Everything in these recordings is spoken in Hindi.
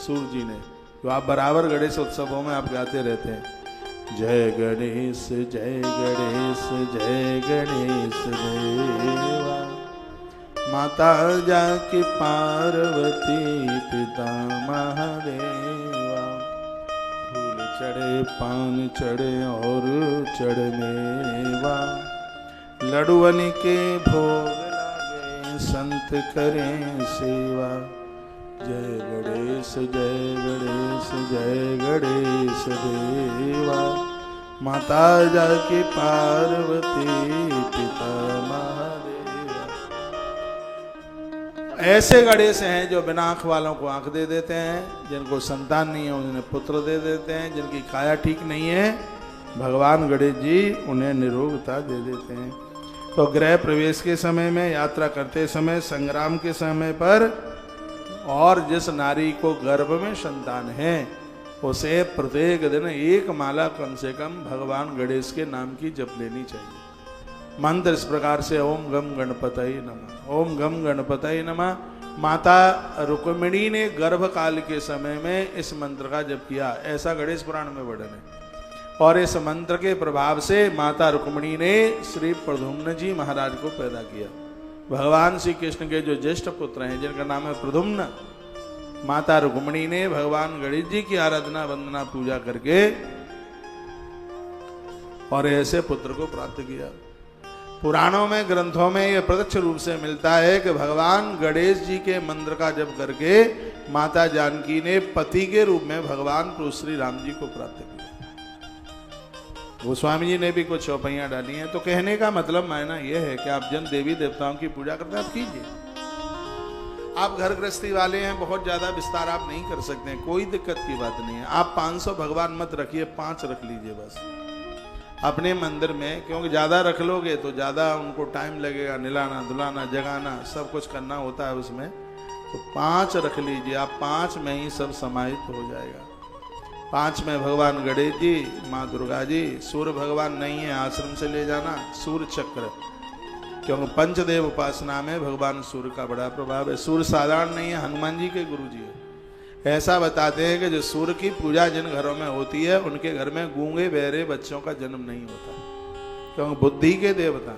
सूर्य जी ने, तो आप बराबर गणेश उत्सवों में आप गाते रहते हैं, जय गणेश जय गणेश जय गणेश देवा, माता जाके पार्वती पिता महादेवा, फूल चढ़े पान चढ़े और चढ़ मेवा, लडुअन के भोग लागे संत करें सेवा, जय गणेश जय गणेश जय गणेश देवा, माता जाके पार्वती पिता महादेवा। ऐसे गणेश हैं जो बिना आंख वालों को आंख दे देते हैं, जिनको संतान नहीं है उन्हें पुत्र दे देते हैं, जिनकी काया ठीक नहीं है भगवान गणेश जी उन्हें निरोगता दे देते हैं। तो गृह प्रवेश के समय में, यात्रा करते समय, संग्राम के समय पर, और जिस नारी को गर्भ में संतान है उसे प्रत्येक दिन एक माला कम से कम भगवान गणेश के नाम की जप लेनी चाहिए। मंत्र इस प्रकार से, ओम गम गणपतये नमः, ओम गम गणपतये नमः। माता रुक्मिणी ने गर्भ काल के समय में इस मंत्र का जप किया, ऐसा गणेश पुराण में वर्णन है। और इस मंत्र के प्रभाव से माता रुक्मिणी ने श्री प्रद्युम्न जी महाराज को पैदा किया। भगवान श्री कृष्ण के जो ज्येष्ठ पुत्र हैं जिनका नाम है प्रद्युम्न, माता रुक्मिणी ने भगवान गणेश जी की आराधना वंदना पूजा करके और ऐसे पुत्र को प्राप्त किया। पुराणों में, ग्रंथों में यह प्रत्यक्ष रूप से मिलता है कि भगवान गणेश जी के मंत्र का जप करके माता जानकी ने पति के रूप में भगवान प्रभु श्री राम जी को प्राप्त किया। गोस्वामी जी ने भी कुछ चौपाइयां डाली हैं। तो कहने का मतलब मायना यह है कि आप जिन देवी देवताओं की पूजा करते हैं आप कीजिए। आप घर गृहस्थी वाले हैं, बहुत ज्यादा विस्तार आप नहीं कर सकते हैं, कोई दिक्कत की बात नहीं है। आप 500 भगवान मत रखिए, 5 रख लीजिए बस अपने मंदिर में, क्योंकि ज्यादा रख लोगे तो ज्यादा उनको टाइम लगेगा, निलाना धुलाना जगाना सब कुछ करना होता है उसमें। तो 5 रख लीजिए आप, 5 में ही सब समाहित हो जाएगा। 5 में भगवान गणेश जी, माँ दुर्गा जी, सूर्य भगवान नहीं है आश्रम से ले जाना, सूर्य चक्र, क्योंकि पंचदेव उपासना में भगवान सूर्य का बड़ा प्रभाव है। सूर्य साधारण नहीं है, हनुमान जी के गुरु जी है। ऐसा बताते हैं कि जो सूर्य की पूजा जिन घरों में होती है उनके घर में गूंगे बहरे बच्चों का जन्म नहीं होता, क्योंकि बुद्धि के देवता,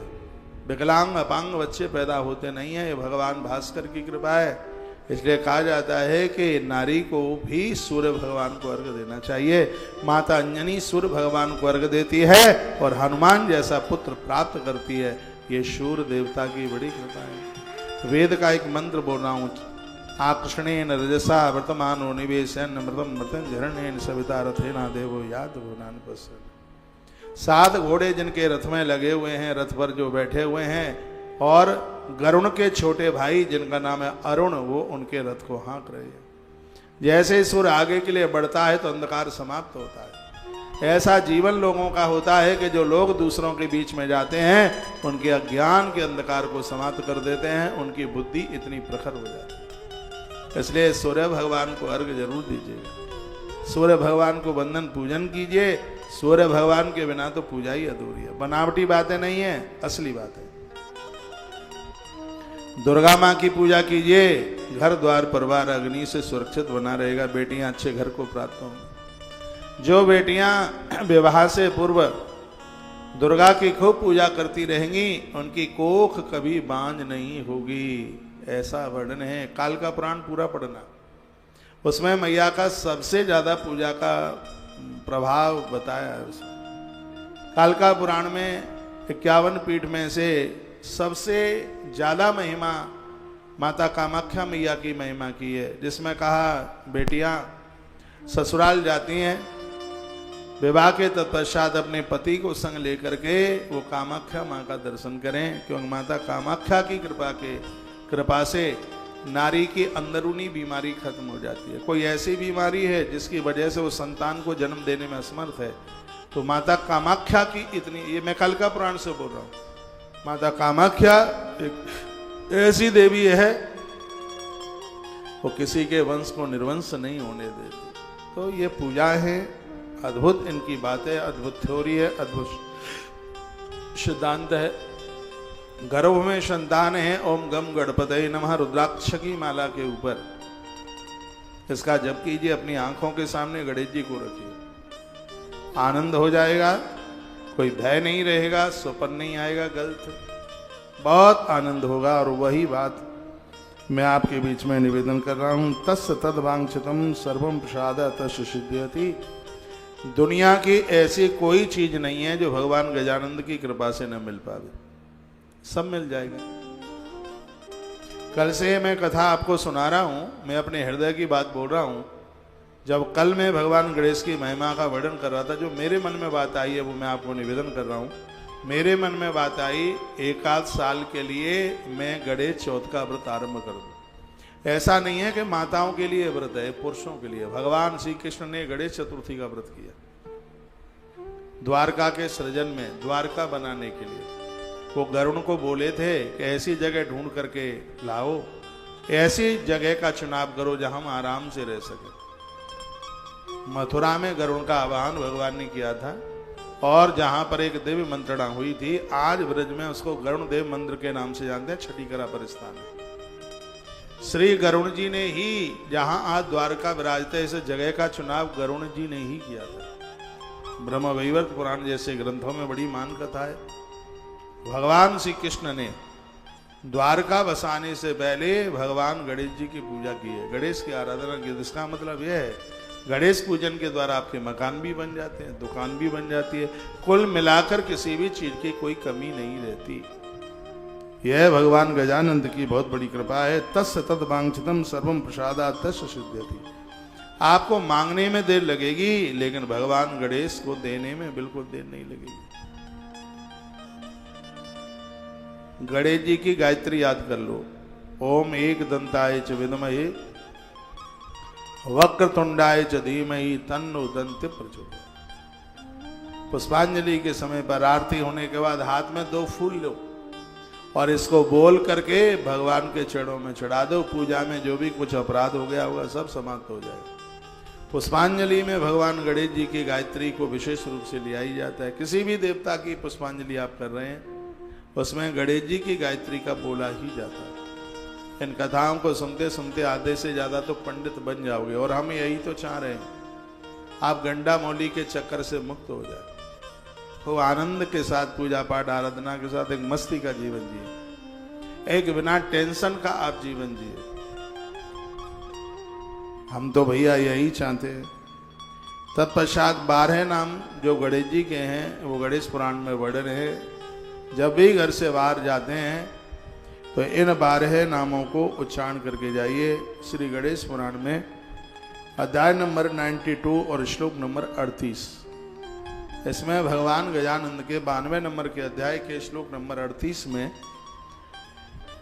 विकलांग अपांग बच्चे पैदा होते नहीं है, ये भगवान भास्कर की कृपा है। इसलिए कहा जाता है कि नारी को भी सूर्य भगवान को अर्घ देना चाहिए। माता अंजनी सूर्य भगवान को अर्घ देती है और हनुमान जैसा पुत्र प्राप्त करती है। ये सूर्य देवता की बड़ी कृपा है। वेद का एक मंत्र बोल रहा हूँ, आकृष्णेन रजसा वर्तमानो निवेशन मृतम मृत्युंजरणेन सविता रथेना देवो याद भुवनान पश्यन्। 7 घोड़े जिनके रथ में लगे हुए हैं, रथ पर जो बैठे हुए हैं, और गरुण के छोटे भाई जिनका नाम है अरुण, वो उनके रथ को हाँक रहे हैं। जैसे सूर्य आगे के लिए बढ़ता है तो अंधकार समाप्त होता है। ऐसा जीवन लोगों का होता है कि जो लोग दूसरों के बीच में जाते हैं उनके अज्ञान के अंधकार को समाप्त कर देते हैं, उनकी बुद्धि इतनी प्रखर हो जाती है। इसलिए सूर्य भगवान को अर्घ जरूर दीजिएगा, सूर्य भगवान को वंदन पूजन कीजिए। सूर्य भगवान के बिना तो पूजा ही अधूरी है। बनावटी बातें नहीं है, असली बात है। दुर्गा माँ की पूजा कीजिए, घर द्वार परिवार अग्नि से सुरक्षित बना रहेगा, बेटियां अच्छे घर को प्राप्त होंगी। जो बेटियां विवाह से पूर्व दुर्गा की खूब पूजा करती रहेंगी उनकी कोख कभी बांझ नहीं होगी, ऐसा वर्णन है। काल का पुराण पूरा पढ़ना, उसमें मैया का सबसे ज्यादा पूजा का प्रभाव बताया है उसमें। काल का पुराण में 51 पीठ में से सबसे ज्यादा महिमा माता कामाख्या मैया की महिमा की है, जिसमें कहा बेटियां ससुराल जाती हैं, विवाह के तत्पश्चात अपने पति को संग लेकर के वो कामाख्या माँ का दर्शन करें, क्योंकि माता कामाख्या की कृपा से नारी की अंदरूनी बीमारी खत्म हो जाती है। कोई ऐसी बीमारी है जिसकी वजह से वो संतान को जन्म देने में असमर्थ है, तो माता कामाख्या की इतनी, ये मैं कल का पुराण से बोल रहा हूँ, माता कामाख्या एक ऐसी देवी है वो किसी के वंश को निर्वंश नहीं होने देती। तो ये पूजा है, अद्भुत इनकी बातें, अद्भुत थ्योरी है, अद्भुत सिद्धांत है। गर्भ में संतान है, ओम गम गणपतये नमः रुद्राक्ष की माला के ऊपर इसका जप कीजिए, अपनी आंखों के सामने गणेश जी को रखिए, आनंद हो जाएगा, कोई भय नहीं रहेगा, स्वप्न नहीं आएगा गलत, बहुत आनंद होगा। और वही बात मैं आपके बीच में निवेदन कर रहा हूं, तस्य तद्वांछितम सर्वम प्रसाद तस्य सिद्ध्यति। दुनिया की ऐसी कोई चीज नहीं है जो भगवान गजानंद की कृपा से न मिल पावे, सब मिल जाएगा। कल से मैं कथा आपको सुना रहा हूं, मैं अपने हृदय की बात बोल रहा हूं। जब कल मैं भगवान गणेश की महिमा का वर्णन कर रहा था, जो मेरे मन में बात आई है वो मैं आपको निवेदन कर रहा हूं। मेरे मन में बात आई, एक आध साल के लिए मैं गणेश चौथ का व्रत आरंभ कर दूं। ऐसा नहीं है कि माताओं के लिए व्रत है, पुरुषों के लिए। भगवान श्री कृष्ण ने गणेश चतुर्थी का व्रत किया द्वारका के सृजन में, द्वारका बनाने के लिए। वो गरुण को बोले थे कि ऐसी जगह ढूंढ करके लाओ, ऐसी जगह का चुनाव करो जहां हम आराम से रह सके। मथुरा में गरुण का आवाहन भगवान ने किया था, और जहां पर एक दिव्य मंत्रणा हुई थी, आज ब्रज में उसको गरुण देव मंदिर के नाम से जानते हैं, छठीकरा पर स्थान है। श्री गरुण जी ने ही, जहां आज द्वारका विराजते, इस जगह का चुनाव गरुण जी ने ही किया था। ब्रह्म वैवर्त पुराण जैसे ग्रंथों में बड़ी मान कथा है। भगवान श्री कृष्ण ने द्वारका बसाने से पहले भगवान गणेश जी की पूजा की है, गणेश की आराधना की। इसका मतलब यह है, गणेश पूजन के द्वारा आपके मकान भी बन जाते हैं, दुकान भी बन जाती है, कुल मिलाकर किसी भी चीज की कोई कमी नहीं रहती। यह भगवान गजानंद की बहुत बड़ी कृपा है। तस्य तद्वांछितम सर्वम प्रसादात् तस्य सिद्ध्यति। आपको मांगने में देर लगेगी, लेकिन भगवान गणेश को देने में बिल्कुल देर नहीं लगेगी। गणेश जी की गायत्री याद कर लो, ओम एक दंताय च विद्महे वक्रतुंडाय च धीमहि तन्नो दंति प्रचोदयात्। पुष्पांजलि के समय पर आरती होने के बाद हाथ में 2 फूल लो और इसको बोल करके भगवान के चरणों में चढ़ा दो। पूजा में जो भी कुछ अपराध हो गया होगा सब समाप्त हो जाएगा। पुष्पांजलि में भगवान गणेश जी की गायत्री को विशेष रूप से लिया ही जाता है। किसी भी देवता की पुष्पांजलि आप कर रहे हैं, उसमें गणेश जी की गायत्री का बोला ही जाता है। इन कथाओं को सुनते सुनते आधे से ज्यादा तो पंडित बन जाओगे, और हम यही तो चाह रहे हैं, आप गंडा मौली के चक्कर से मुक्त हो जाए, तो आनंद के साथ पूजा पाठ आराधना के साथ एक मस्ती का जीवन जिए, एक बिना टेंशन का आप जीवन जिए। हम तो भैया यही चाहते हैं। तत्पश्चात 12 नाम जो गणेश जी के हैं वो गणेश पुराण में वर्णन है। जब भी घर से बाहर जाते हैं तो इन 12 नामों को उच्चारण करके जाइए। श्री गणेश पुराण में अध्याय नंबर 92 और श्लोक नंबर 38, इसमें भगवान गजानंद के 92 नंबर के अध्याय के श्लोक नंबर 38 में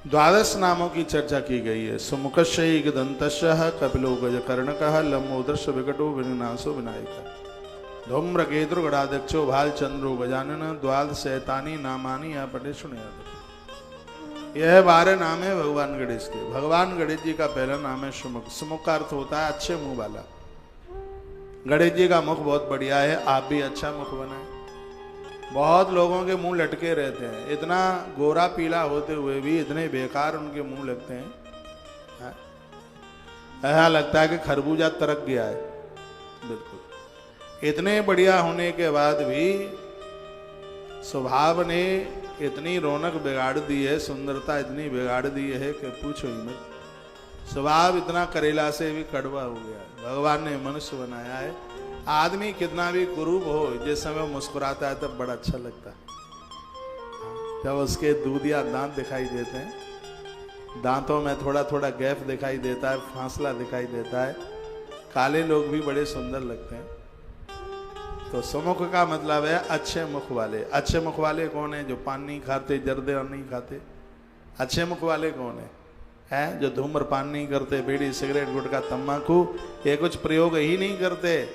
12 नामों की चर्चा की गई है। सुमुखस्य एकदन्तस्य कपिलो गजकर्णकः लंबोदरस्य विकटो विघ्नाशो विनायकः धूम्रकेतुर् गणाध्यक्षो भालचंद्रो गजानन द्वादशैतानि नामानि या पठे सुनयात्। यह 12 नाम है भगवान गणेश के। भगवान गणेश जी का पहला नाम है सुमुख। सुमुख का अर्थ होता है अच्छे मुंह वाला। गणेश जी का मुख बहुत बढ़िया है, आप भी अच्छा मुख बनाएं। बहुत लोगों के मुंह लटके रहते हैं, इतना गोरा पीला होते हुए भी इतने बेकार उनके मुंह लगते हैं, ऐसा लगता है कि खरबूजा तरक गया है। बिल्कुल इतने बढ़िया होने के बाद भी स्वभाव ने इतनी रौनक बिगाड़ दी है, सुंदरता इतनी बिगाड़ दी है कि पूछो ही मत। स्वभाव इतना करेला से भी कड़वा हो गया है। भगवान ने मनुष्य बनाया है। आदमी कितना भी कुरूप हो, जिस समय मुस्कुराता है तब बड़ा अच्छा लगता है। जब उसके दूधिया दांत दिखाई देते हैं, दांतों में थोड़ा थोड़ा गैप दिखाई देता है, फासला दिखाई देता है, काले लोग भी बड़े सुंदर लगते हैं। तो सुमुख का मतलब है अच्छे मुख वाले। अच्छे मुख वाले कौन है? जो पान नहीं खाते, जर्दे और नहीं खाते। अच्छे मुख वाले कौन है? हैं जो धूम्रपान नहीं करते, बीड़ी सिगरेट गुटखा तम्बाकू ये कुछ प्रयोग ही नहीं करते,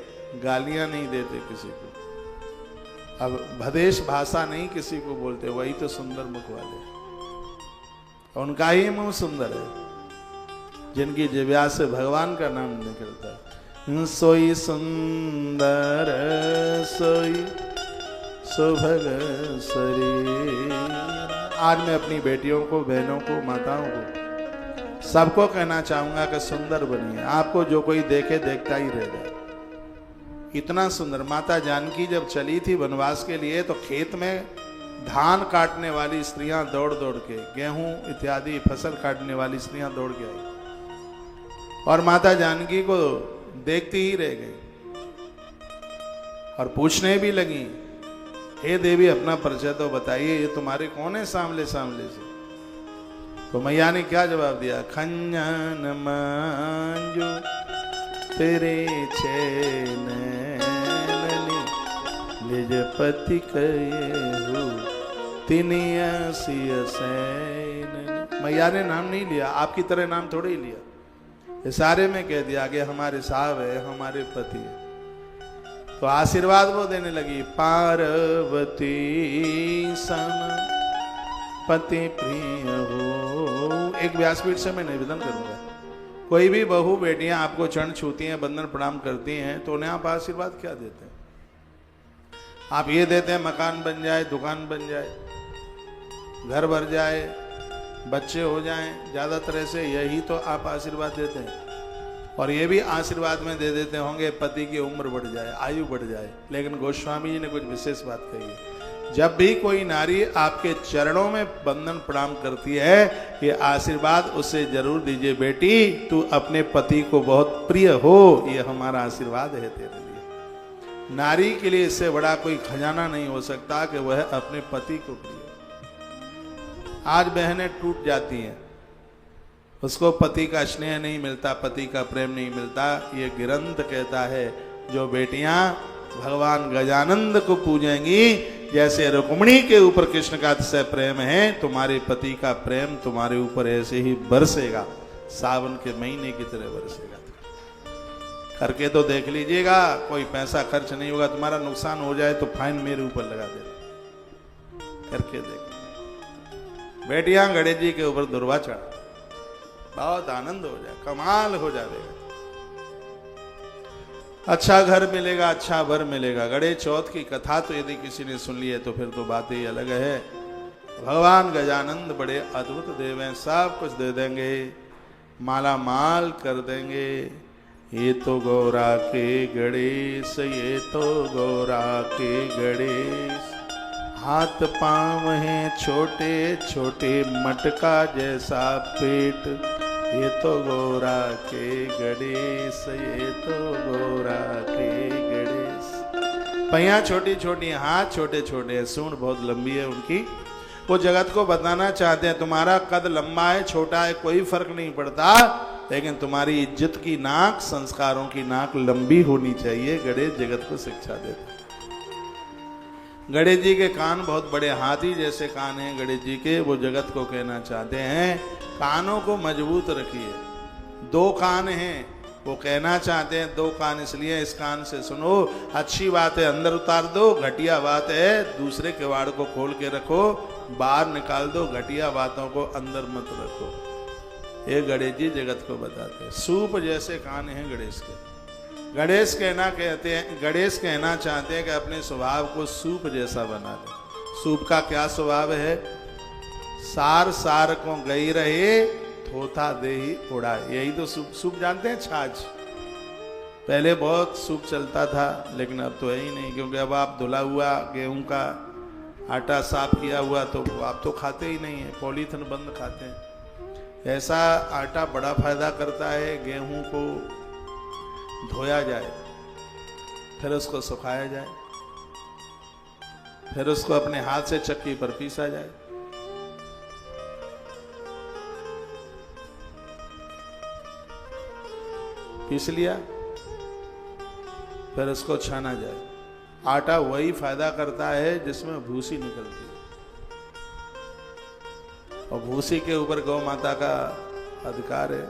गालियां नहीं देते किसी को, अब भदेश भाषा नहीं किसी को बोलते, वही तो सुंदर मुख वाले। उनका ही मुंह सुंदर है, जिनकी जिह्वा से भगवान का नाम निकलता है। सोई सुंदर सोई सुभग शरीर। आज मैं अपनी बेटियों को, बहनों को, माताओं को सबको कहना चाहूंगा कि सुंदर बनिए, आपको जो कोई देखे देखता ही रह जाए। इतना सुंदर। माता जानकी जब चली थी वनवास के लिए तो खेत में धान काटने वाली स्त्रियां दौड़ दौड़ के, गेहूं इत्यादि फसल काटने वाली स्त्रियां दौड़ के आई और माता जानकी को देखती ही रह गई और पूछने भी लगी, हे देवी अपना परिचय तो बताइए, ये तुम्हारे कौन है सामले सामले से? तो मैया ने क्या जवाब दिया, खंजन मंजू तेरे चैननी निज पति कहे तिनिया सिय सैन। मैया ने नाम नहीं लिया, आपकी तरह नाम थोड़े ही लिया, इशारे में कह दिया कि हमारे साहब है, हमारे पति है। तो आशीर्वाद वो देने लगी, पार्वती सम पति प्रिय हो। एक व्यासपीठ से मैं निवेदन करूंगा, कोई भी बहू बेटियां आपको चरण छूती हैं, बंदन प्रणाम करती हैं, तो उन्हें आप आशीर्वाद क्या देते हैं? आप ये देते हैं मकान बन जाए, दुकान बन जाए, घर भर जाए, बच्चे हो जाएं, ज्यादातर ऐसे यही तो आप आशीर्वाद देते हैं। और ये भी आशीर्वाद में दे देते होंगे पति की उम्र बढ़ जाए, आयु बढ़ जाए। लेकिन गोस्वामी जी ने कुछ विशेष बात कही है, जब भी कोई नारी आपके चरणों में बंदन प्रणाम करती है, ये आशीर्वाद उसे जरूर दीजिए, बेटी तू अपने पति को बहुत प्रिय हो, ये हमारा आशीर्वाद है तेरे लिए। नारी के लिए इससे बड़ा कोई खजाना नहीं हो सकता कि वह अपने पति को प्रिय। आज बहनें टूट जाती हैं, उसको पति का स्नेह नहीं मिलता, पति का प्रेम नहीं मिलता। ये ग्रंथ कहता है, जो बेटियां भगवान गजानंद को पूजेंगी, जैसे रुक्मिणी के ऊपर कृष्ण का अतिशय प्रेम है, तुम्हारे पति का प्रेम तुम्हारे ऊपर ऐसे ही बरसेगा, सावन के महीने की तरह बरसेगा। करके तो देख लीजिएगा, कोई पैसा खर्च नहीं होगा, तुम्हारा नुकसान हो जाए तो फाइन मेरे ऊपर लगा देना। करके देख, बेटियां गणेश जी के ऊपर दुर्वा चढ़ा, बहुत आनंद हो जाए, कमाल हो जाएगा। अच्छा घर मिलेगा, अच्छा वर मिलेगा। गणेश चौथ की कथा तो यदि किसी ने सुन ली है तो फिर तो बात ही अलग है। भगवान गजानंद बड़े अद्भुत देव हैं, सब कुछ दे देंगे, माला माल कर देंगे। ये तो गौरा के गणेश, ये तो गौरा के गणेश, हाथ पांव हैं छोटे छोटे, मटका जैसा पेट, ये तो गौरा के गणेश, ये तो गौरा के गणेश। पैया छोटी छोटी, हाथ छोटे छोटे, सूंड बहुत लंबी है उनकी। वो जगत को बताना चाहते हैं, तुम्हारा कद लंबा है छोटा है कोई फर्क नहीं पड़ता, लेकिन तुम्हारी इज्जत की नाक, संस्कारों की नाक लंबी होनी चाहिए। गणेश जगत को शिक्षा देते। गणेश जी के कान बहुत बड़े, हाथी जैसे कान हैं गणेश जी के। वो जगत को कहना चाहते हैं, कानों को मजबूत रखिए। दो कान हैं, वो कहना चाहते हैं दो कान इसलिए, इस कान से सुनो, अच्छी बात है अंदर उतार दो, घटिया बात है दूसरे किवाड़ को खोल के रखो, बाहर निकाल दो, घटिया बातों को अंदर मत रखो। ये गणेश जी जगत को बताते हैं। सूप जैसे कान हैं गणेश के। गणेश कहना चाहते हैं कि अपने स्वभाव को सूप जैसा बना दे। सूप का क्या स्वभाव है? सार सार को गई रहे, थोथा दे ही उड़ाए। यही तो सूप जानते हैं, छाछ। पहले बहुत सूप चलता था, लेकिन अब तो है ही नहीं, क्योंकि अब आप धुला हुआ गेहूं का आटा साफ किया हुआ तो आप तो खाते ही नहीं है, पॉलीथिन बंद खाते हैं। ऐसा आटा बड़ा फायदा करता है, गेहूं को धोया जाए, फिर उसको सुखाया जाए, फिर उसको अपने हाथ से चक्की पर पीसा जाए। पीस लिया, फिर उसको छाना जाए। आटा वही फायदा करता है जिसमें भूसी निकलती है, और भूसी के ऊपर गौ माता का अधिकार है,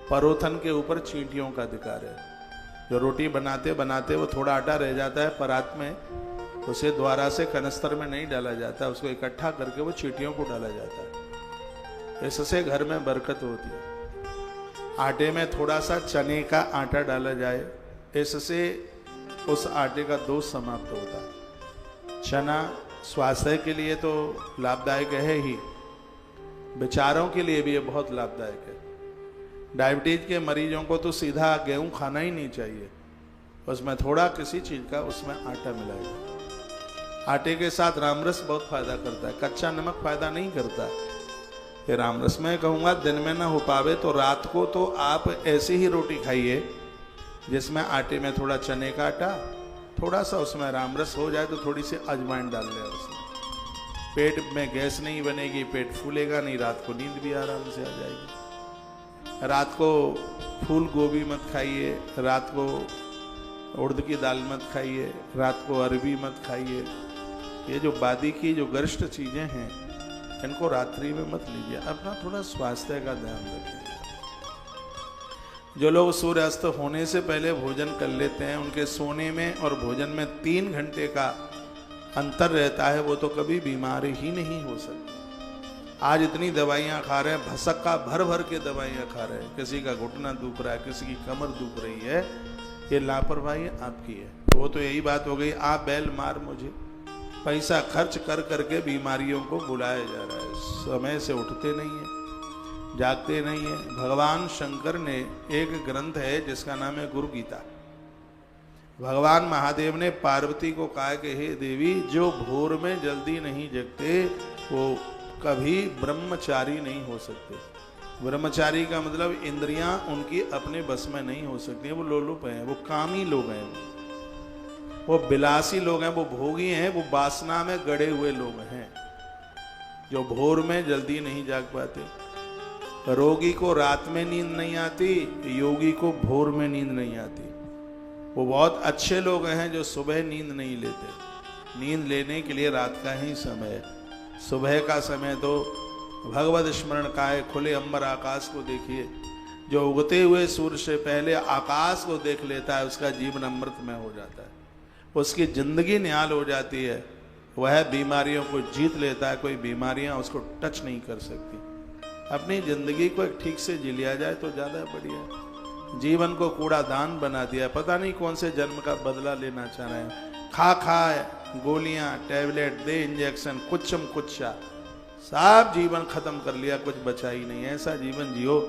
परोथन के ऊपर चींटियों का अधिकार है। जो रोटी बनाते बनाते वो थोड़ा आटा रह जाता है परात में, उसे द्वारा से कनस्तर में नहीं डाला जाता, उसको इकट्ठा करके वो चींटियों को डाला जाता है। इससे घर में बरकत होती है। आटे में थोड़ा सा चने का आटा डाला जाए, इससे उस आटे का दोष समाप्त होता है। चना स्वास्थ्य के लिए तो लाभदायक है ही, विचारों के लिए भी ये बहुत लाभदायक है। डायबिटीज के मरीजों को तो सीधा गेहूं खाना ही नहीं चाहिए, उसमें थोड़ा किसी चीज़ का उसमें आटा मिलाएगा। आटे के साथ रामरस बहुत फायदा करता है, कच्चा नमक फायदा नहीं करता। ये रामरस मैं कहूँगा दिन में ना हो पावे तो रात को तो आप ऐसी ही रोटी खाइए जिसमें आटे में थोड़ा चने का आटा, थोड़ा सा उसमें रामरस हो जाए तो थोड़ी सी अजवाइन डाल लें उसमें। पेट में गैस नहीं बनेगी, पेट फूलेगा नहीं, रात को नींद भी आराम से आ जाएगी। रात को फूल गोभी मत खाइए, रात को उड़द की दाल मत खाइए, रात को अरबी मत खाइए। ये जो बादी की जो गरिष्ठ चीज़ें हैं इनको रात्रि में मत लीजिए। अपना थोड़ा स्वास्थ्य का ध्यान रखें। जो लोग सूर्यास्त होने से पहले भोजन कर लेते हैं उनके सोने में और भोजन में 3 घंटे का अंतर रहता है, वो तो कभी बीमार ही नहीं हो सकते। आज इतनी दवाइयाँ खा रहे हैं, भसक्का भर भर के दवाइयाँ खा रहे हैं, किसी का घुटना दुख रहा है, किसी की कमर दुख रही है, ये लापरवाही आपकी है। तो वो तो यही बात हो गई, आप बैल मार मुझे, पैसा खर्च कर करके बीमारियों को बुलाया जा रहा है। समय से उठते नहीं है, जागते नहीं है। भगवान शंकर ने एक ग्रंथ है जिसका नाम है गुरु गीता। भगवान महादेव ने पार्वती को कहा कि हे देवी, जो भोर में जल्दी नहीं जगते वो कभी ब्रह्मचारी नहीं हो सकते। ब्रह्मचारी का मतलब इंद्रियां उनकी अपने बस में नहीं हो सकती, वो लोलुप हैं, वो कामी लोग हैं, वो बिलासी लोग हैं, वो भोगी हैं, वो वासना में गड़े हुए लोग हैं जो भोर में जल्दी नहीं जाग पाते। रोगी को रात में नींद नहीं आती, योगी को भोर में नींद नहीं आती। वो बहुत अच्छे लोग हैं जो सुबह नींद नहीं लेते। नींद लेने के लिए रात का ही समय है। सुबह का समय तो भगवत स्मरण का है। खुले अंबर आकाश को देखिए, जो उगते हुए सूर्य से पहले आकाश को देख लेता है उसका जीवन अमृतमय हो जाता है, उसकी जिंदगी निहाल हो जाती है, वह बीमारियों को जीत लेता है, कोई बीमारियां उसको टच नहीं कर सकती। अपनी जिंदगी को एक ठीक से जी लिया जाए तो ज़्यादा बढ़िया। जीवन को कूड़ादान बना दिया, पता नहीं कौन से जन्म का बदला लेना चाह रहे हैं। खा गोलियां, टैबलेट, दे इंजेक्शन, कुछम कुच्छा, सब जीवन खत्म कर लिया, कुछ बचा ही नहीं। ऐसा जीवन जियो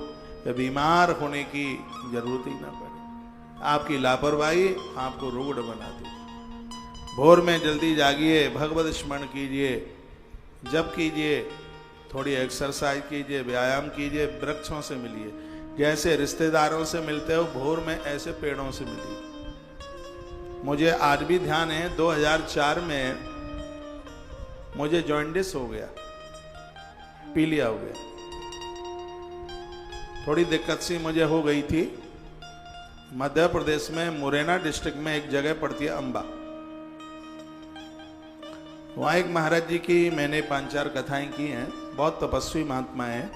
कि बीमार होने की जरूरत ही ना पड़े। आपकी लापरवाही आपको रोग बना दी। भोर में जल्दी जागिए, भगवत स्मरण कीजिए, जप कीजिए, थोड़ी एक्सरसाइज कीजिए, व्यायाम कीजिए, वृक्षों से मिलिए। जैसे रिश्तेदारों से मिलते हो भोर में, ऐसे पेड़ों से मिलिए। मुझे आज भी ध्यान है 2004 में मुझे जॉन्डिस हो गया, पीलिया हो गया। थोड़ी दिक्कत सी मुझे हो गई थी। मध्य प्रदेश में मुरैना डिस्ट्रिक्ट में एक जगह पड़ती है अंबा, वहाँ एक महाराज जी की मैंने 5-4 कथाएं की हैं। बहुत तपस्वी महात्मा हैं।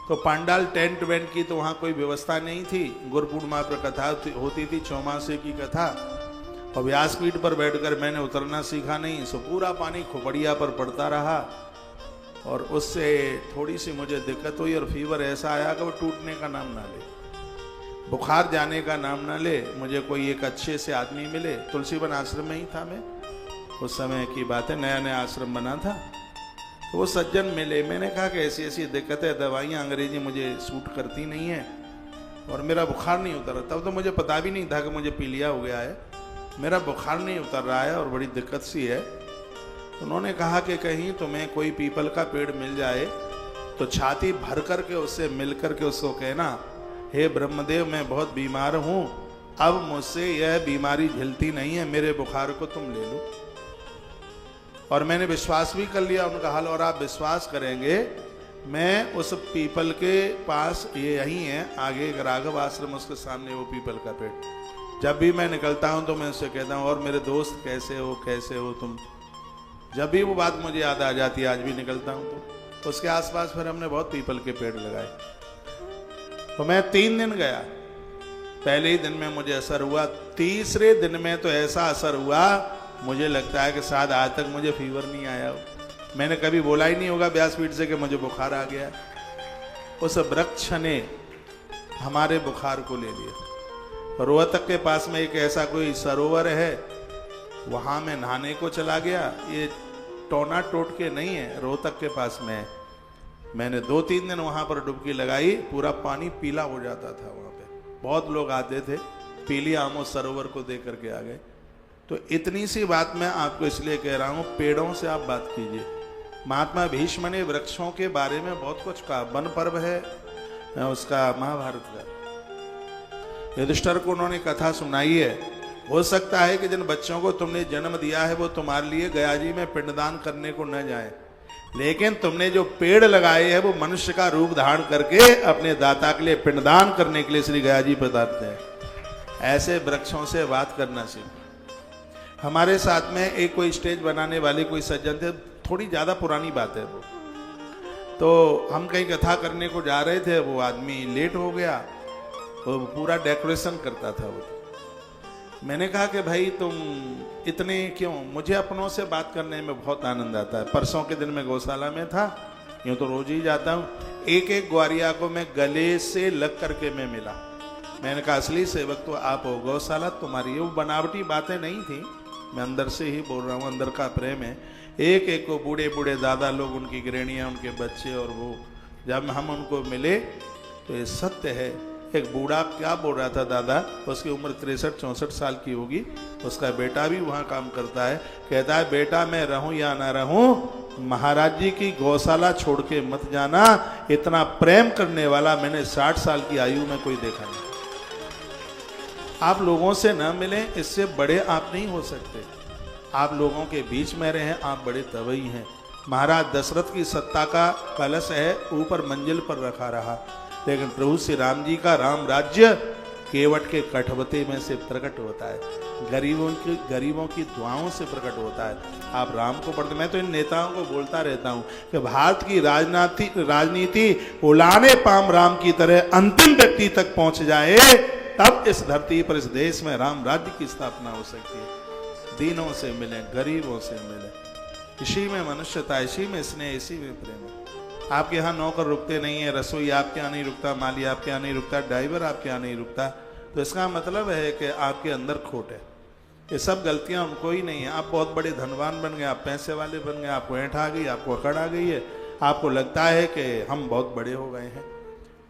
तो पांडाल टेंट वेंट की तो वहाँ कोई व्यवस्था नहीं थी। गुरु पूर्णिमा पर कथा होती थी, चौमासे की कथा, और व्यासपीठ पर बैठकर मैंने उतरना सीखा नहीं, सो पूरा पानी खोपड़िया पर पड़ता रहा और उससे थोड़ी सी मुझे दिक्कत हुई और फीवर ऐसा आया कि वो टूटने का नाम ना ले, बुखार जाने का नाम ना ले। मुझे कोई एक अच्छे से आदमी मिले, तुलसीवन आश्रम में ही था मैं, उस समय की बात है, नया नया आश्रम बना था। तो वो सज्जन मिले, मैंने कहा कि ऐसी ऐसी दिक्कत है, दवाइयाँ अंग्रेजी मुझे सूट करती नहीं है और मेरा बुखार नहीं उतर रहा। तब तो मुझे पता भी नहीं था कि मुझे पीलिया हो गया है, मेरा बुखार नहीं उतर रहा है और बड़ी दिक्कत सी है। तो उन्होंने कहा कि कहीं तुम्हें कोई पीपल का पेड़ मिल जाए तो छाती भर करके उससे मिल करके उसको कहना, हे ब्रह्मदेव मैं बहुत बीमार हूँ, अब मुझसे यह बीमारी झेलती नहीं है, मेरे बुखार को तुम ले लो। और मैंने विश्वास भी कर लिया उनका हाल। और आप विश्वास करेंगे, मैं उस पीपल के पास, ये यहीं है आगे एक राघव आश्रम, उसके सामने वो पीपल का पेड़, जब भी मैं निकलता हूँ तो मैं उससे कहता हूँ, और मेरे दोस्त कैसे हो तुम। जब भी वो बात मुझे याद आ जाती है, आज भी निकलता हूँ तो उसके आसपास फिर हमने बहुत पीपल के पेड़ लगाए। तो मैं 3 दिन गया, पहले ही दिन में मुझे असर हुआ, तीसरे दिन में तो ऐसा असर हुआ मुझे लगता है कि शायद आज तक मुझे फीवर नहीं आया हो। मैंने कभी बोला ही नहीं होगा व्यासपीठ से कि मुझे बुखार आ गया। उस वृक्ष ने हमारे बुखार को ले लिया। रोहतक के पास में एक ऐसा कोई सरोवर है, वहाँ मैं नहाने को चला गया। ये टोना टोट के नहीं है, रोहतक के पास में है। मैंने 2-3 दिन वहां पर डुबकी लगाई, पूरा पानी पीला हो जाता था वहां पे। बहुत लोग आते थे, पीली आमो सरोवर को देख करके आ गए। तो इतनी सी बात मैं आपको इसलिए कह रहा हूं, पेड़ों से आप बात कीजिए। महात्मा भीष्म ने वृक्षों के बारे में बहुत कुछ कहा। वन पर्व है उसका महाभारत का, युधिष्ठिर को उन्होंने कथा सुनाई है। हो सकता है कि जिन बच्चों को तुमने जन्म दिया है वो तुम्हारे लिए गया जी में पिंडदान करने को न जाए, लेकिन तुमने जो पेड़ लगाए हैं वो मनुष्य का रूप धारण करके अपने दाता के लिए पिंडदान करने के लिए श्री गया जी पधारते हैं। ऐसे वृक्षों से बात करना सीखो। हमारे साथ में एक कोई स्टेज बनाने वाले कोई सज्जन थे, थोड़ी ज्यादा पुरानी बात है वो, तो हम कहीं कथा करने को जा रहे थे, वो आदमी लेट हो गया, वो पूरा डेकोरेशन करता था वो। मैंने कहा कि भाई तुम इतने क्यों? मुझे अपनों से बात करने में बहुत आनंद आता है। परसों के दिन मैं गौशाला में था, यूँ तो रोज ही जाता हूँ। एक एक ग्वारिया को मैं गले से लग करके मैं मिला। मैंने कहा असली सेवक तो आप हो, गौशाला तुम्हारी। वो बनावटी बातें नहीं थी, मैं अंदर से ही बोल रहा हूँ, अंदर का प्रेम है। एक एक को बूढ़े बूढ़े दादा लोग, उनकी गृहणियाँ, उनके बच्चे, और वो जब हम उनको मिले तो ये सत्य है। एक बूढ़ा क्या बोल रहा था दादा, उसकी उम्र 63-64 साल की होगी, उसका बेटा भी वहाँ काम करता है। कहता है बेटा मैं रहूं या ना रहूं, महाराज जी की गौशाला छोड़ के मत जाना। इतना प्रेम करने वाला मैंने 60 साल की आयु में कोई देखा नहीं। आप लोगों से न मिलें, इससे बड़े आप नहीं हो सकते। आप लोगों के बीच में रहें, आप बड़े तवई हैं। महाराज दशरथ की सत्ता का कलश है, ऊपर मंजिल पर रखा रहा, लेकिन प्रभु श्री राम जी का राम राज्य केवट के कठवते में से प्रकट होता है, गरीबों की दुआओं से प्रकट होता है। आप राम को पढ़ते, मैं तो इन नेताओं को बोलता रहता हूं कि भारत की राजनीति उलाने पाम राम की तरह अंतिम व्यक्ति तक पहुंच जाए, तब इस धरती पर, इस देश में राम राज्य की स्थापना हो सकती है। दीनों से मिले, गरीबों से मिले, इसी में मनुष्यता, इसी में स्नेह, इसी में प्रेम। आपके यहाँ नौकर रुकते नहीं है, रसोई आपके यहाँ नहीं रुकता, माली आपके यहाँ नहीं रुकता, ड्राइवर आपके यहाँ नहीं रुकता, तो इसका मतलब है कि आपके अंदर खोट है। ये सब गलतियाँ उनको ही नहीं है। आप बहुत बड़े धनवान बन गए, आप पैसे वाले बन गए, आपको ऐंठ आ गई, आपको अकड़ आ गई है, आपको लगता है कि हम बहुत बड़े हो गए हैं।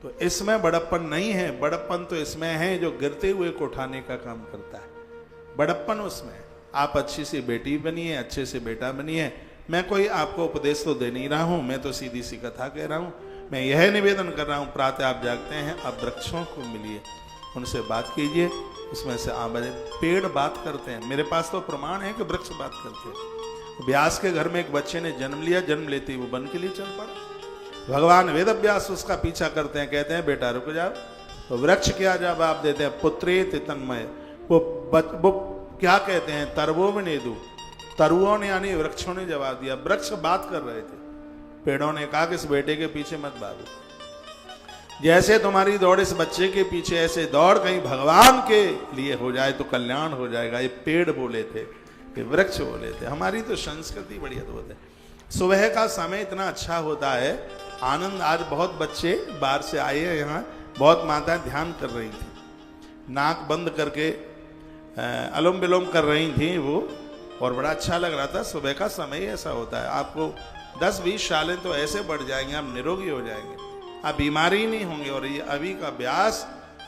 तो इसमें बड़प्पन नहीं है। बड़प्पन तो इसमें है जो गिरते हुए को उठाने का काम करता है। बड़प्पन उसमें है। आप अच्छी सी बेटी बनिए, अच्छे से बेटा बनिए। मैं कोई आपको उपदेश तो दे नहीं रहा हूं, मैं तो सीधी सी कथा कह रहा हूं। मैं यह निवेदन कर रहा हूं, प्रातः आप जागते हैं, आप वृक्षों को मिलिए, उनसे बात कीजिए, उसमें से आप पेड़ बात करते हैं। मेरे पास तो प्रमाण है कि वृक्ष बात करते हैं। व्यास के घर में एक बच्चे ने जन्म लिया, जन्म लेते ही वो वन के लिए चल पड़ा। भगवान वेद व्यास उसका पीछा करते हैं, कहते हैं बेटा रुक जाओ। तो वृक्ष क्या जवाब देते हैं? पुत्रेत तन्मय। वो क्या कहते हैं? तरवो विनेदु। तरुओं ने यानी वृक्षों ने जवाब दिया। वृक्ष बात कर रहे थे, पेड़ों ने कहा कि इस बेटे के पीछे मत भागो, जैसे तुम्हारी दौड़ इस बच्चे के पीछे, ऐसे दौड़ कहीं भगवान के लिए हो जाए तो कल्याण हो जाएगा। ये पेड़ बोले थे, ये वृक्ष बोले थे। हमारी तो संस्कृति बड़ी अद्भुत है। सुबह का समय इतना अच्छा होता है, आनंद। आज बहुत बच्चे बाहर से आए हैं यहाँ, बहुत माता ध्यान कर रही थी, नाक बंद करके अनुलोम विलोम कर रही थी वो, और बड़ा अच्छा लग रहा था। सुबह का समय ऐसा होता है, आपको 10-20 सालें तो ऐसे बढ़ जाएंगे, आप निरोगी हो जाएंगे, आप बीमारी ही नहीं होंगे, और ये अभी का अभ्यास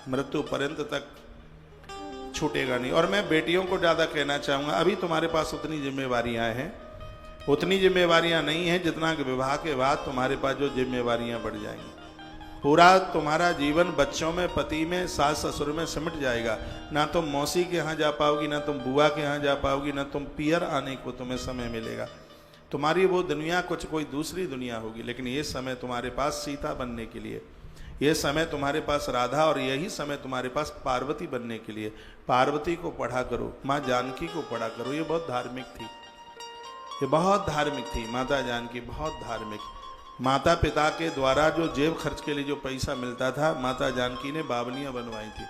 मृत्यु पर्यंत तक छूटेगा नहीं। और मैं बेटियों को ज़्यादा कहना चाहूँगा, अभी तुम्हारे पास उतनी जिम्मेवारियाँ हैं, उतनी जिम्मेवारियाँ नहीं हैं जितना कि विवाह के बाद तुम्हारे पास जो जिम्मेवारियाँ बढ़ जाएंगी। पूरा तुम्हारा जीवन बच्चों में, पति में, सास ससुर में सिमट जाएगा। ना तुम मौसी के यहाँ जा पाओगी, ना तुम बुआ के यहाँ जा पाओगी, ना तुम पियर आने को तुम्हें समय मिलेगा। तुम्हारी वो दुनिया कुछ कोई दूसरी दुनिया होगी। लेकिन ये समय तुम्हारे पास सीता बनने के लिए, ये समय तुम्हारे पास राधा, और यही समय तुम्हारे पास पार्वती बनने के लिए। पार्वती को पढ़ा करो, माँ जानकी को पढ़ा करो। ये बहुत धार्मिक थी, ये बहुत धार्मिक थी माता जानकी, बहुत धार्मिक। माता पिता के द्वारा जो जेब खर्च के लिए जो पैसा मिलता था, माता जानकी ने बावलियाँ बनवाई थी,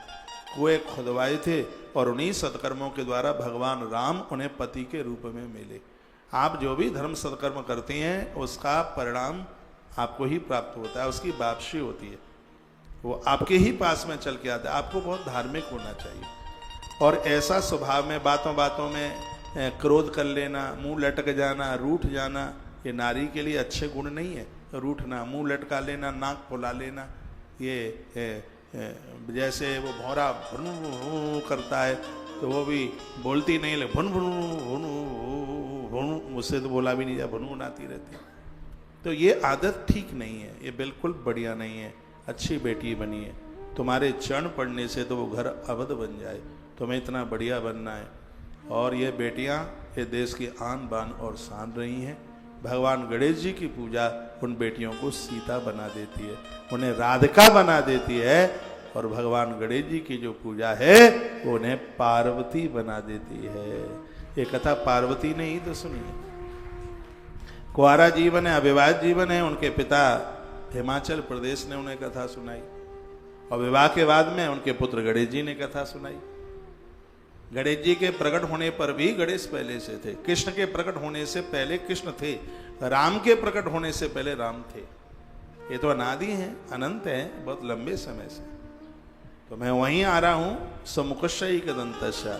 कुएं खुदवाए थे, और उन्हीं सत्कर्मों के द्वारा भगवान राम उन्हें पति के रूप में मिले। आप जो भी धर्म सत्कर्म करते हैं उसका परिणाम आपको ही प्राप्त होता है, उसकी वापसी होती है, वो आपके ही पास में चल के आता है। आपको बहुत धार्मिक होना चाहिए, और ऐसा स्वभाव में बातों बातों में क्रोध कर लेना, मुंह लटक जाना, रूठ जाना, ये नारी के लिए अच्छे गुण नहीं है। रूठना, मुंह लटका लेना, नाक फुला लेना, ये जैसे वो भौरा भुन करता है तो वो भी बोलती नहीं, ले भुन भुन भुन भुन, मुझसे तो बोला भी नहीं जा, भुन भुनाती रहती। तो ये आदत ठीक नहीं है, ये बिल्कुल बढ़िया नहीं है। अच्छी बेटी बनी है, तुम्हारे चरण पड़ने से तो वो घर अवध बन जाए, तुम्हें इतना बढ़िया बनना है। और ये बेटियां ये देश की आन बान और शान रही हैं। भगवान गणेश जी की पूजा उन बेटियों को सीता बना देती है, उन्हें राधिका बना देती है, और भगवान गणेश जी की जो पूजा है वो उन्हें पार्वती बना देती है। ये कथा पार्वती ने ही तो सुनी है। कुंवारा जीवन है, अविवाहित जीवन है, उनके पिता हिमाचल प्रदेश ने उन्हें कथा सुनाई, और विवाह के बाद में उनके पुत्र गणेश जी ने कथा सुनाई। गणेश जी के प्रकट होने पर भी गणेश पहले से थे, कृष्ण के प्रकट होने से पहले कृष्ण थे, राम के प्रकट होने से पहले राम थे। ये तो अनादि हैं, अनंत हैं, बहुत लंबे समय से। तो मैं वहीं आ रहा हूं, समुखशयिकदंतस्य।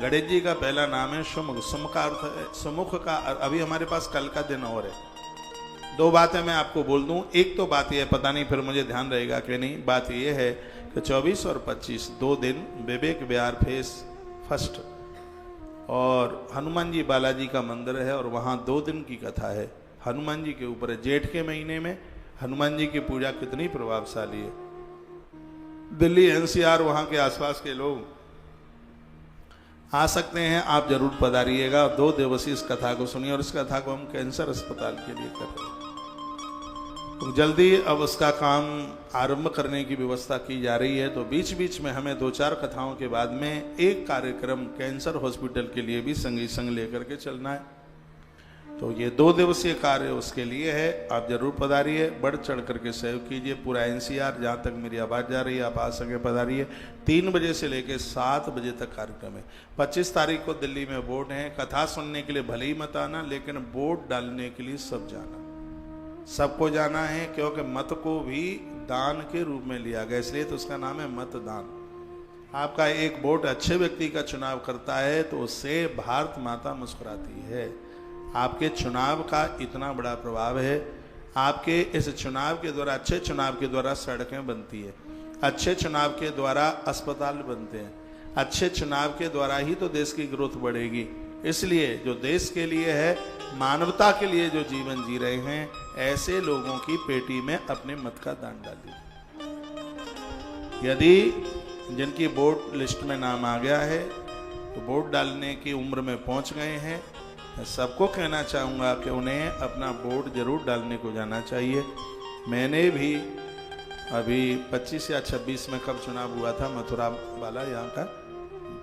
गणेश जी का पहला नाम है सुमुख। सुमुख का अर्थ है सुमुख का। अभी हमारे पास कल का दिन और है। दो बातें मैं आपको बोल दूं। एक तो बात यह, पता नहीं फिर मुझे ध्यान रहेगा कि नहीं, बात यह है कि 24 और 25 दो दिन विवेक विहार फेस फर्स्ट, और हनुमान जी बालाजी का मंदिर है, और वहाँ 2 दिन की कथा है। हनुमान जी के ऊपर है। जेठ के महीने में हनुमान जी की पूजा कितनी प्रभावशाली है। दिल्ली एनसीआर वहाँ के आसपास के लोग आ सकते हैं, आप जरूर पधारिएगा। 2 दिवसीय इस कथा को सुनिए, और इस कथा को हम कैंसर अस्पताल के लिए कर रहे हैं। तो जल्दी अब उसका काम आरंभ करने की व्यवस्था की जा रही है। तो बीच बीच में हमें 2-4 कथाओं के बाद में एक कार्यक्रम कैंसर हॉस्पिटल के लिए भी संगी संग लेकर के चलना है। तो ये 2 दिवसीय कार्य उसके लिए है। आप जरूर पधारिए, बढ़ चढ़ करके सहयोग कीजिए। पूरा एनसीआर, जहाँ तक मेरी आवाज़ जा रही है, आप आ सके पधारिए। 3 बजे से लेकर 7 बजे तक कार्यक्रम है। 25 तारीख को दिल्ली में बोर्ड है। कथा सुनने के लिए भले ही मत आना, लेकिन बोर्ड डालने के लिए सब जाना, सबको जाना है, क्योंकि मत को भी दान के रूप में लिया गया, इसलिए तो उसका नाम है मतदान। आपका एक वोट अच्छे व्यक्ति का चुनाव करता है तो उससे भारत माता मुस्कुराती है। आपके चुनाव का इतना बड़ा प्रभाव है। आपके इस चुनाव के द्वारा, अच्छे चुनाव के द्वारा सड़कें बनती है, अच्छे चुनाव के द्वारा अस्पताल बनते हैं, अच्छे चुनाव के द्वारा ही तो देश की ग्रोथ बढ़ेगी। इसलिए जो देश के लिए है, मानवता के लिए जो जीवन जी रहे हैं, ऐसे लोगों की पेटी में अपने मत का दान डालिए। यदि जिनकी वोट लिस्ट में नाम आ गया है तो वोट डालने की उम्र में पहुंच गए हैं, मैं सबको कहना चाहूँगा कि उन्हें अपना वोट जरूर डालने को जाना चाहिए। मैंने भी अभी 25 या 26 में कब चुनाव हुआ था, मथुरा वाला यहाँ का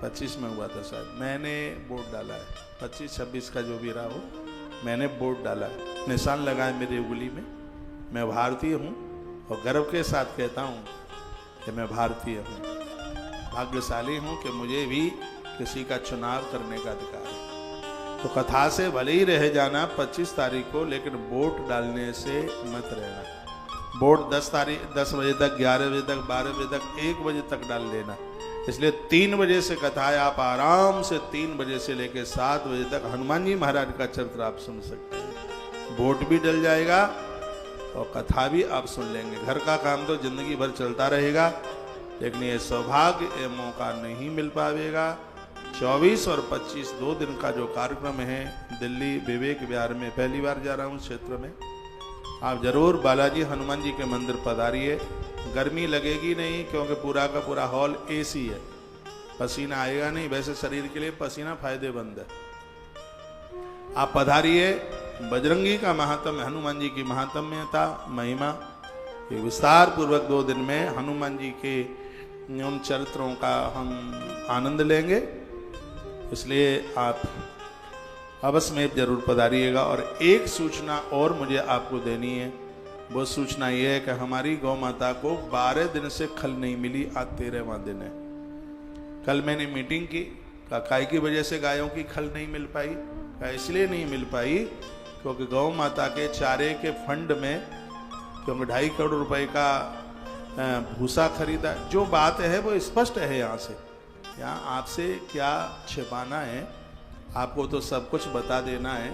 25 में हुआ था शायद, मैंने वोट डाला है। 25-26 का जो भी रहा हो, मैंने वोट डाला है, निशान लगा है मेरी उंगली में। मैं भारतीय हूँ और गर्व के साथ कहता हूँ कि मैं भारतीय हूँ। भाग्यशाली हूँ कि मुझे भी किसी का चुनाव करने का अधिकार है। तो कथा से भले ही रह जाना 25 तारीख को, लेकिन वोट डालने से मत रहना। वोट 10 बजे तक, 11 बजे तक, 12 बजे तक, 1 बजे तक डाल देना। इसलिए 3 बजे से कथा है, आप आराम से 3 बजे से लेकर 7 बजे तक हनुमान जी महाराज का चरित्र आप सुन सकते हैं। वोट भी डल जाएगा और कथा भी आप सुन लेंगे। घर का काम तो जिंदगी भर चलता रहेगा, लेकिन ये सौभाग्य, ये मौका नहीं मिल पाएगा। 24 और 25 2 दिन का जो कार्यक्रम है दिल्ली विवेक विहार में, पहली बार जा रहा हूँ क्षेत्र में, आप जरूर बालाजी हनुमान जी के मंदिर पधारिए। गर्मी लगेगी नहीं, क्योंकि पूरा का पूरा हॉल एसी है, पसीना आएगा नहीं। वैसे शरीर के लिए पसीना फायदेमंद है। आप पधारिए। बजरंगी का महात्म्य, हनुमान जी की महात्म्यता, महिमा, ये विस्तार पूर्वक 2 दिन में हनुमान जी के उन चरित्रों का हम आनंद लेंगे। इसलिए आप अवश्य में जरूर पधारिएगा। और एक सूचना और मुझे आपको देनी है, वो सूचना ये है कि हमारी गौ माता को 12 दिन से खल नहीं मिली, आज 13वां दिन है। कल मैंने मीटिंग की, काय की वजह से गायों की खल नहीं मिल पाई। इसलिए नहीं मिल पाई क्योंकि गौ माता के चारे के फंड में, क्योंकि 2.5 करोड़ रुपए का भूसा खरीदा। जो बात है वो स्पष्ट है यहाँ से। यहाँ आपसे क्या छिपाना है, आपको तो सब कुछ बता देना है।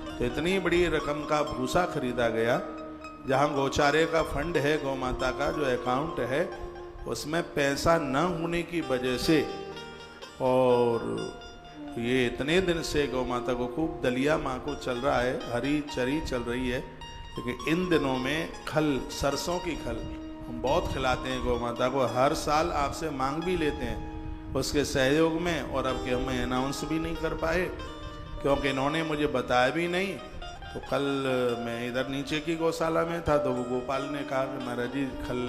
तो इतनी बड़ी रकम का भूसा खरीदा गया जहाँ गौचारे का फंड है, गौ माता का जो अकाउंट है, उसमें पैसा न होने की वजह से, और ये इतने दिन से गौ माता को खूब दलिया माँ को चल रहा है, हरी चरी चल रही है, लेकिन इन दिनों में खल, सरसों की खल हम बहुत खिलाते हैं गौ माता को। हर साल आपसे मांग भी लेते हैं उसके सहयोग में, और अब के हम अनाउंस भी नहीं कर पाए क्योंकि इन्होंने मुझे बताया भी नहीं। तो कल मैं इधर नीचे की गौशाला में था, तो वो गोपाल ने कहा कि महाराज जी खल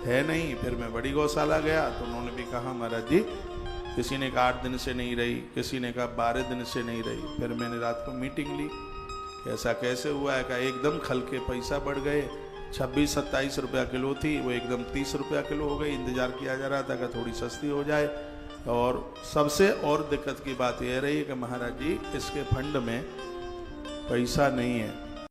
है नहीं। फिर मैं बड़ी गौशाला गया तो उन्होंने भी कहा महाराज जी, किसी ने कहा 8 दिन से नहीं रही, किसी ने कहा 12 दिन से नहीं रही। फिर मैंने रात को मीटिंग ली, ऐसा कैसे हुआ है? कहा एकदम खल के पैसा बढ़ गए, 26-27 रुपया किलो थी, वो एकदम 30 रुपया किलो हो गई। इंतजार किया जा रहा था कि थोड़ी सस्ती हो जाए। और सबसे और दिक्कत की बात यह रही कि महाराज जी इसके फंड में पैसा नहीं है।